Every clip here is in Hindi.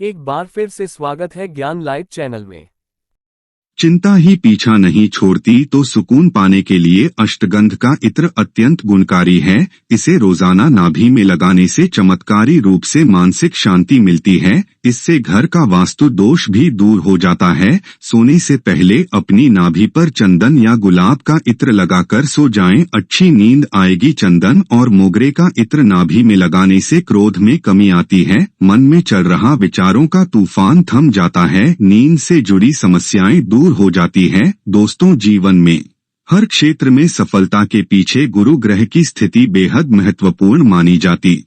एक बार फिर से स्वागत है ज्ञान लाइव चैनल में। चिंता ही पीछा नहीं छोड़ती तो सुकून पाने के लिए अष्टगंध का इत्र अत्यंत गुणकारी है। इसे रोजाना नाभि में लगाने से चमत्कारी रूप से मानसिक शांति मिलती है। इससे घर का वास्तु दोष भी दूर हो जाता है। सोने से पहले अपनी नाभि पर चंदन या गुलाब का इत्र लगाकर सो जाएं, अच्छी नींद आएगी। चंदन और मोगरे का इत्र नाभि में लगाने से क्रोध में कमी आती है, मन में चल रहा विचारों का तूफान थम जाता है, नींद से जुड़ी समस्याएं दूर हो जाती है। दोस्तों, जीवन में हर क्षेत्र में सफलता के पीछे गुरु ग्रह की स्थिति बेहद महत्वपूर्ण मानी जाती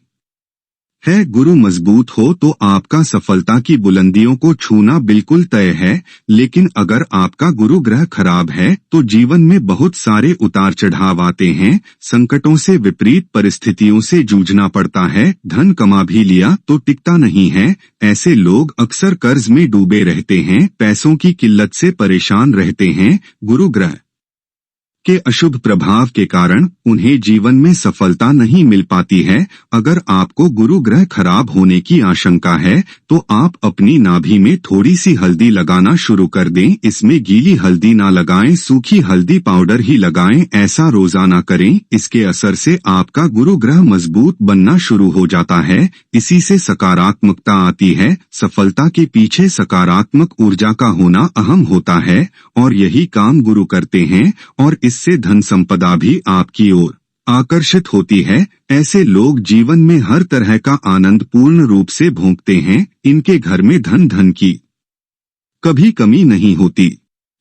है। गुरु मजबूत हो तो आपका सफलता की बुलंदियों को छूना बिल्कुल तय है, लेकिन अगर आपका गुरु ग्रह खराब है तो जीवन में बहुत सारे उतार चढ़ाव आते हैं। संकटों से, विपरीत परिस्थितियों से जूझना पड़ता है। धन कमा भी लिया तो टिकता नहीं है। ऐसे लोग अक्सर कर्ज में डूबे रहते हैं, पैसों की किल्लत से परेशान रहते हैं। गुरु ग्रह के अशुभ प्रभाव के कारण उन्हें जीवन में सफलता नहीं मिल पाती है। अगर आपको गुरु ग्रह खराब होने की आशंका है तो आप अपनी नाभि में थोड़ी सी हल्दी लगाना शुरू कर दें। इसमें गीली हल्दी ना लगाएं, सूखी हल्दी पाउडर ही लगाएं। ऐसा रोजाना करें। इसके असर से आपका गुरु ग्रह मजबूत बनना शुरू हो जाता है। इसी से सकारात्मकता आती है। सफलता के पीछे सकारात्मक ऊर्जा का होना अहम होता है और यही काम गुरु करते हैं, और इससे धन संपदा भी आपकी ओर आकर्षित होती है। ऐसे लोग जीवन में हर तरह का आनंद पूर्ण रूप से भोगते हैं। इनके घर में धन की कभी कमी नहीं होती।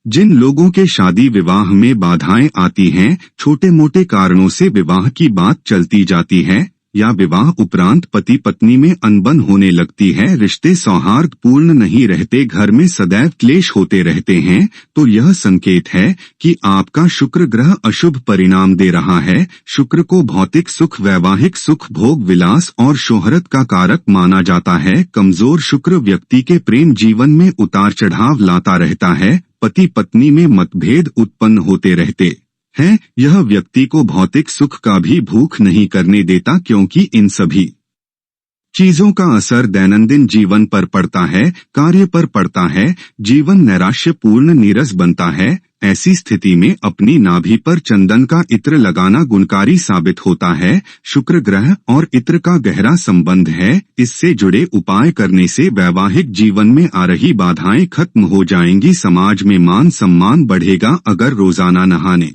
जिन लोगों के शादी विवाह में बाधाएं आती हैं, छोटे मोटे कारणों से विवाह की बात चलती जाती है या विवाह उपरांत पति पत्नी में अनबन होने लगती है, रिश्ते सौहार्दपूर्ण नहीं रहते, घर में सदैव क्लेश होते रहते हैं, तो यह संकेत है कि आपका शुक्र ग्रह अशुभ परिणाम दे रहा है। शुक्र को भौतिक सुख, वैवाहिक सुख, भोग विलास और शोहरत का कारक माना जाता है। कमजोर शुक्र व्यक्ति के प्रेम जीवन में उतार चढ़ाव लाता रहता है। पति पत्नी में मतभेद उत्पन्न होते रहते हैं। यह व्यक्ति को भौतिक सुख का भी भूख नहीं करने देता, क्योंकि इन सभी चीजों का असर दैनंदिन जीवन पर पड़ता है, कार्य पर पड़ता है। जीवन नैराश्यपूर्ण, नीरस बनता है। ऐसी स्थिति में अपनी नाभि पर चंदन का इत्र लगाना गुणकारी साबित होता है। शुक्र ग्रह और इत्र का गहरा संबंध है। इससे जुड़े उपाय करने से वैवाहिक जीवन में आ रही बाधाएं खत्म हो जाएंगी, समाज में मान सम्मान बढ़ेगा। अगर रोजाना नहाने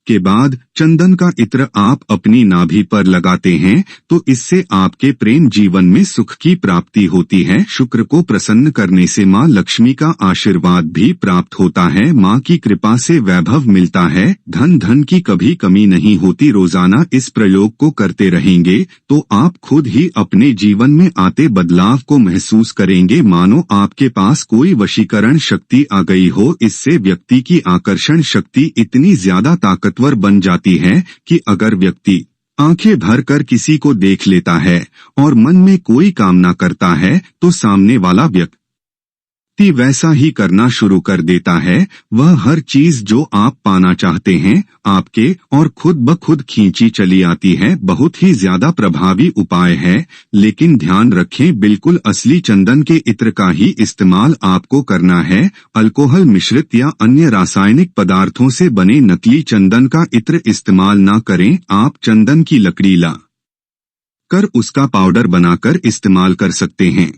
के बाद चंदन का इत्र आप अपनी नाभि पर लगाते हैं तो इससे आपके प्रेम जीवन में सुख की प्राप्ति होती है। शुक्र को प्रसन्न करने से माँ लक्ष्मी का आशीर्वाद भी प्राप्त होता है। माँ की कृपा से वैभव मिलता है। धन की कभी कमी नहीं होती। रोजाना इस प्रयोग को करते रहेंगे तो आप खुद ही अपने जीवन में आते बदलाव को महसूस करेंगे, मानो आपके पास कोई वशीकरण शक्ति आ गई हो। इससे व्यक्ति की आकर्षण शक्ति इतनी ज्यादा ताकतवर बन जाती है कि अगर व्यक्ति आंखें भर कर किसी को देख लेता है और मन में कोई कामना करता है तो सामने वाला व्यक्ति वैसा ही करना शुरू कर देता है। वह हर चीज जो आप पाना चाहते हैं आपके और खुद ब खुद खींची चली आती है। बहुत ही ज्यादा प्रभावी उपाय है, लेकिन ध्यान रखें, बिल्कुल असली चंदन के इत्र का ही इस्तेमाल आपको करना है। अल्कोहल मिश्रित या अन्य रासायनिक पदार्थों से बने नकली चंदन का इत्र इस्तेमाल न करें। आप चंदन की लकड़ी ला कर उसका पाउडर बनाकर इस्तेमाल कर सकते हैं।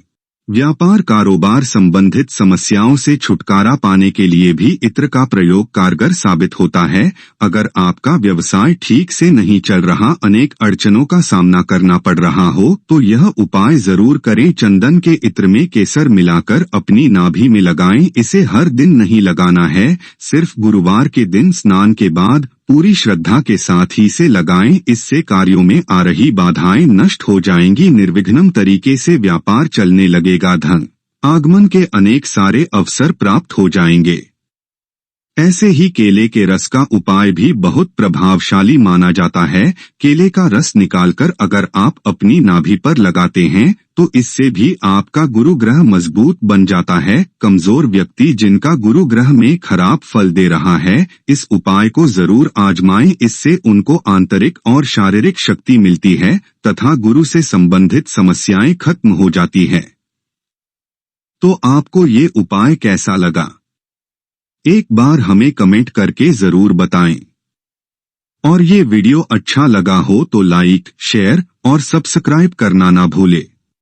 व्यापार कारोबार संबंधित समस्याओं से छुटकारा पाने के लिए भी इत्र का प्रयोग कारगर साबित होता है। अगर आपका व्यवसाय ठीक से नहीं चल रहा, अनेक अड़चनों का सामना करना पड़ रहा हो, तो यह उपाय जरूर करें। चंदन के इत्र में केसर मिलाकर अपनी नाभि में लगाएं। इसे हर दिन नहीं लगाना है, सिर्फ गुरुवार के दिन स्नान के बाद पूरी श्रद्धा के साथ ही से लगाएं। इससे कार्यों में आ रही बाधाएं नष्ट हो जाएंगी। निर्विघ्न तरीके से व्यापार चलने लगेगा। धन आगमन के अनेक सारे अवसर प्राप्त हो जाएंगे। ऐसे ही केले के रस का उपाय भी बहुत प्रभावशाली माना जाता है। केले का रस निकालकर अगर आप अपनी नाभि पर लगाते हैं तो इससे भी आपका गुरु ग्रह मजबूत बन जाता है। कमजोर व्यक्ति जिनका गुरु ग्रह में खराब फल दे रहा है, इस उपाय को जरूर आजमाएं। इससे उनको आंतरिक और शारीरिक शक्ति मिलती है तथा गुरु से संबंधित समस्याएं खत्म हो जाती है। तो आपको ये उपाय कैसा लगा? एक बार हमें कमेंट करके जरूर बताएं। और ये वीडियो अच्छा लगा हो तो लाइक, शेयर और सब्सक्राइब करना ना भूलें।